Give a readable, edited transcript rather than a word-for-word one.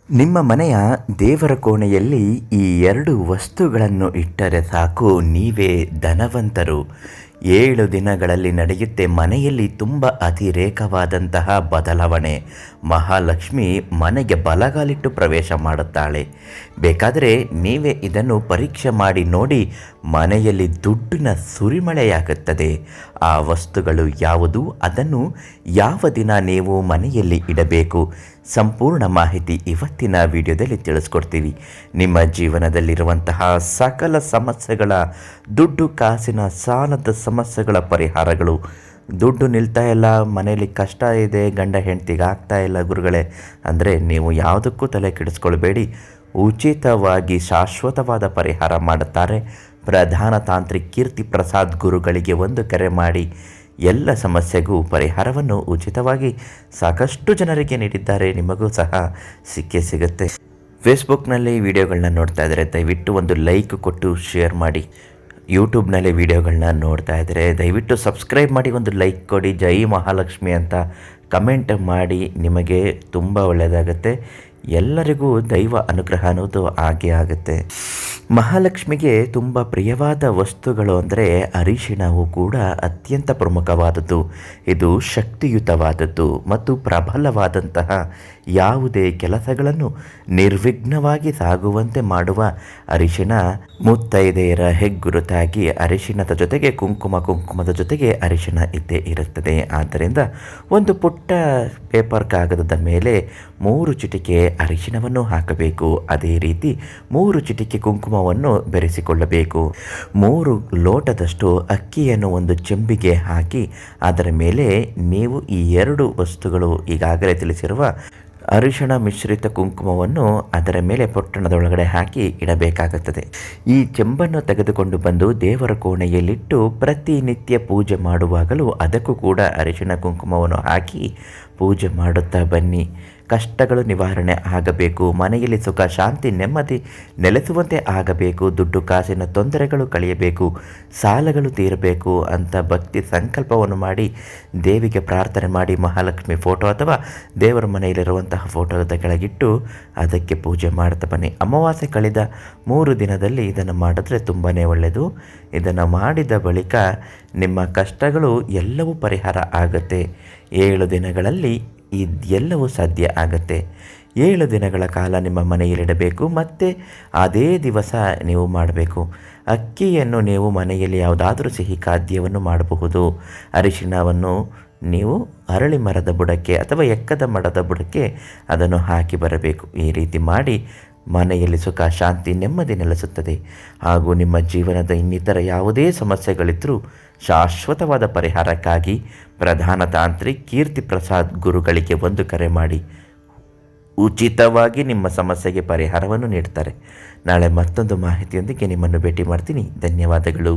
ನಿಮ್ಮ ಮನೆಯ ದೇವರ ಕೋಣೆಯಲ್ಲಿ ಈ ಎರಡು ವಸ್ತುಗಳನ್ನು ಇಟ್ಟರೆ ಸಾಕು, ನೀವೇ ಧನವಂತರು. 7 ದಿನಗಳಲ್ಲಿ ನಡೆಯುತ್ತೆ ಮನೆಯಲ್ಲಿ ತುಂಬ ಅತಿರೇಕವಾದಂತಹ ಬದಲಾವಣೆ. ಮಹಾಲಕ್ಷ್ಮಿ ಮನೆಗೆ ಬಲಗಾಲಿಟ್ಟು ಪ್ರವೇಶ ಮಾಡುತ್ತಾಳೆ. ಬೇಕಾದರೆ ನೀವೇ ಇದನ್ನು ಪರೀಕ್ಷೆ ಮಾಡಿ ನೋಡಿ. ಮನೆಯಲ್ಲಿ ದುಡ್ಡಿನ ಸುರಿಮಳೆಯಾಗುತ್ತದೆ. ಆ ವಸ್ತುಗಳು ಯಾವುದು, ಅದನ್ನು ಯಾವ ದಿನ ನೀವು ಮನೆಯಲ್ಲಿ ಇಡಬೇಕು, ಸಂಪೂರ್ಣ ಮಾಹಿತಿ ಇವತ್ತಿನ ವಿಡಿಯೋದಲ್ಲಿ ತಿಳಿಸ್ಕೊಡ್ತೀವಿ. ನಿಮ್ಮ ಜೀವನದಲ್ಲಿರುವಂತಹ ಸಕಲ ಸಮಸ್ಯೆಗಳ, ದುಡ್ಡು ಕಾಸಿನ ಸಾಲದ ಸಮಸ್ಯೆಗಳ ಪರಿಹಾರಗಳು. ದುಡ್ಡು ನಿಲ್ತಾ ಇಲ್ಲ, ಮನೆಯಲ್ಲಿ ಕಷ್ಟ ಇದೆ, ಗಂಡ ಹೆಂಡತಿಗೆ ಆಗ್ತಾ ಇಲ್ಲ ಗುರುಗಳೇ ಅಂದರೆ ನೀವು ಯಾವುದಕ್ಕೂ ತಲೆ ಕೆಡಿಸ್ಕೊಳ್ಬೇಡಿ. ಉಚಿತವಾಗಿ ಶಾಶ್ವತವಾದ ಪರಿಹಾರ ಮಾಡುತ್ತಾರೆ. ಪ್ರಧಾನ ತಾಂತ್ರಿಕ್ ಕೀರ್ತಿ ಪ್ರಸಾದ್ ಗುರುಗಳಿಗೆ ಒಂದು ಕರೆ ಮಾಡಿ ಎಲ್ಲ ಸಮಸ್ಯೆಗೂ ಪರಿಹಾರವನ್ನು ಉಚಿತವಾಗಿ ಸಾಕಷ್ಟು ಜನರಿಗೆ ನೀಡಿದ್ದಾರೆ. ನಿಮಗೂ ಸಹ ಸಿಕ್ಕೇ ಸಿಗುತ್ತೆ. ಫೇಸ್ಬುಕ್ನಲ್ಲಿ ವಿಡಿಯೋಗಳನ್ನ ನೋಡ್ತಾ ಇದ್ದರೆ ದಯವಿಟ್ಟು ಒಂದು ಲೈಕ್ ಕೊಟ್ಟು ಶೇರ್ ಮಾಡಿ. ಯೂಟ್ಯೂಬ್ನಲ್ಲಿ ವಿಡಿಯೋಗಳನ್ನ ನೋಡ್ತಾ ಇದ್ದರೆ ದಯವಿಟ್ಟು ಸಬ್ಸ್ಕ್ರೈಬ್ ಮಾಡಿ, ಒಂದು ಲೈಕ್ ಕೊಡಿ. ಜೈ ಮಹಾಲಕ್ಷ್ಮಿ ಅಂತ ಕಮೆಂಟ್ ಮಾಡಿ, ನಿಮಗೆ ತುಂಬ ಒಳ್ಳೆಯದಾಗುತ್ತೆ. ಎಲ್ಲರಿಗೂ ದೈವ ಅನುಗ್ರಹ ಅನ್ನೋದು ಆಗೇ ಆಗುತ್ತೆ. ಮಹಾಲಕ್ಷ್ಮಿಗೆ ತುಂಬ ಪ್ರಿಯವಾದ ವಸ್ತುಗಳು ಅಂದರೆ ಅರಿಶಿಣವು ಕೂಡ ಅತ್ಯಂತ ಪ್ರಮುಖವಾದದ್ದು. ಇದು ಶಕ್ತಿಯುತವಾದದ್ದು ಮತ್ತು ಪ್ರಬಲವಾದಂತಹ ಯಾವುದೇ ಕೆಲಸಗಳನ್ನು ನಿರ್ವಿಘ್ನವಾಗಿ ಸಾಗುವಂತೆ ಮಾಡುವ ಅರಿಶಿಣ ಮುತ್ತೈದೆಯರ ಹೆಗ್ಗುರುತಾಗಿ ಅರಿಶಿಣದ ಜೊತೆಗೆ ಕುಂಕುಮದ ಜೊತೆಗೆ ಅರಿಶಿಣ ಇದ್ದೇ ಇರುತ್ತದೆ. ಆದ್ದರಿಂದ ಒಂದು ಪುಟ್ಟ ಪೇಪರ್ ಕಾಗದದ ಮೇಲೆ 3 ಚಿಟಿಕೆ ಅರಿಶಿಣವನ್ನು ಹಾಕಬೇಕು. ಅದೇ ರೀತಿ 3 ಚಿಟಿಕೆ ಕುಂಕುಮವನ್ನು ಬೆರೆಸಿಕೊಳ್ಳಬೇಕು. 3 ಲೋಟದಷ್ಟು ಅಕ್ಕಿಯನ್ನು ಒಂದು ಚೆಂಬಿಗೆ ಹಾಕಿ ಅದರ ಮೇಲೆ ನೀವು ಈ 2 ವಸ್ತುಗಳು ಈಗಾಗಲೇ ತಿಳಿಸಿರುವ ಅರಿಶಿಣ ಮಿಶ್ರಿತ ಕುಂಕುಮವನ್ನು ಅದರ ಮೇಲೆ ಪೊಟ್ಟಣದೊಳಗಡೆ ಹಾಕಿ ಇಡಬೇಕಾಗುತ್ತದೆ. ಈ ಚೆಂಬನ್ನು ತೆಗೆದುಕೊಂಡು ಬಂದು ದೇವರ ಕೋಣೆಯಲ್ಲಿಟ್ಟು ಪ್ರತಿನಿತ್ಯ ಪೂಜೆ ಮಾಡುವಾಗಲೂ ಅದಕ್ಕೂ ಕೂಡ ಅರಿಶಿಣ ಕುಂಕುಮವನ್ನು ಹಾಕಿ ಪೂಜೆ ಮಾಡುತ್ತಾ ಬನ್ನಿ. ಕಷ್ಟಗಳು ನಿವಾರಣೆ ಆಗಬೇಕು, ಮನೆಯಲ್ಲಿ ಸುಖ ಶಾಂತಿ ನೆಮ್ಮದಿ ನೆಲೆಸುವಂತೆ ಆಗಬೇಕು, ದುಡ್ಡು ಕಾಸಿನ ತೊಂದರೆಗಳು ಕಳೆಯಬೇಕು, ಸಾಲಗಳು ತೀರಬೇಕು ಅಂತ ಭಕ್ತಿ ಸಂಕಲ್ಪವನ್ನು ಮಾಡಿ ದೇವಿಗೆ ಪ್ರಾರ್ಥನೆ ಮಾಡಿ ಮಹಾಲಕ್ಷ್ಮಿ ಫೋಟೋ ಅಥವಾ ದೇವರ ಮನೆಯಲ್ಲಿರುವಂತಹ ಫೋಟೋದ ಕೆಳಗಿಟ್ಟು ಅದಕ್ಕೆ ಪೂಜೆ ಮಾಡ್ತಾ ಬನ್ನಿ. ಅಮಾವಾಸ್ಯೆ ಕಳೆದ 3 ದಿನದಲ್ಲಿ ಇದನ್ನು ಮಾಡಿದ್ರೆ ತುಂಬಾ ಒಳ್ಳೆಯದು. ಇದನ್ನು ಮಾಡಿದ ಬಳಿಕ ನಿಮ್ಮ ಕಷ್ಟಗಳು ಎಲ್ಲವೂ ಪರಿಹಾರ ಆಗುತ್ತೆ. 7 ದಿನಗಳಲ್ಲಿ ಇದೆಲ್ಲವೂ ಸಾಧ್ಯ ಆಗುತ್ತೆ. 7 ದಿನಗಳ ಕಾಲ ನಿಮ್ಮ ಮನೆಯಲ್ಲಿಡಬೇಕು ಮತ್ತು ಅದೇ ದಿವಸ ನೀವು ಮಾಡಬೇಕು. ಅಕ್ಕಿಯನ್ನು ನೀವು ಮನೆಯಲ್ಲಿ ಯಾವುದಾದ್ರೂ ಸಿಹಿ ಖಾದ್ಯವನ್ನು ಮಾಡಬಹುದು. ಅರಿಶಿಣವನ್ನು ನೀವು ಅರಳಿ ಮರದ ಬುಡಕ್ಕೆ ಅಥವಾ ಎಕ್ಕದ ಮರದ ಬುಡಕ್ಕೆ ಅದನ್ನು ಹಾಕಿ ಬರಬೇಕು. ಈ ರೀತಿ ಮಾಡಿ ಮನೆಯಲ್ಲಿ ಸುಖ ಶಾಂತಿ ನೆಮ್ಮದಿ ನೆಲೆಸುತ್ತದೆ. ಹಾಗೂ ನಿಮ್ಮ ಜೀವನದ ಇನ್ನಿತರ ಯಾವುದೇ ಸಮಸ್ಯೆಗಳಿದ್ದರೂ ಶಾಶ್ವತವಾದ ಪರಿಹಾರಕ್ಕಾಗಿ ಪ್ರಧಾನ ತಾಂತ್ರಿಕ್ ಕೀರ್ತಿ ಪ್ರಸಾದ್ ಗುರುಗಳಿಗೆ ಒಂದು ಕರೆ ಮಾಡಿ ಉಚಿತವಾಗಿ ನಿಮ್ಮ ಸಮಸ್ಯೆಗೆ ಪರಿಹಾರವನ್ನು ನೀಡ್ತಾರೆ. ನಾಳೆ ಮತ್ತೊಂದು ಮಾಹಿತಿಯೊಂದಿಗೆ ನಿಮ್ಮನ್ನು ಭೇಟಿ ಮಾಡ್ತೀನಿ. ಧನ್ಯವಾದಗಳು.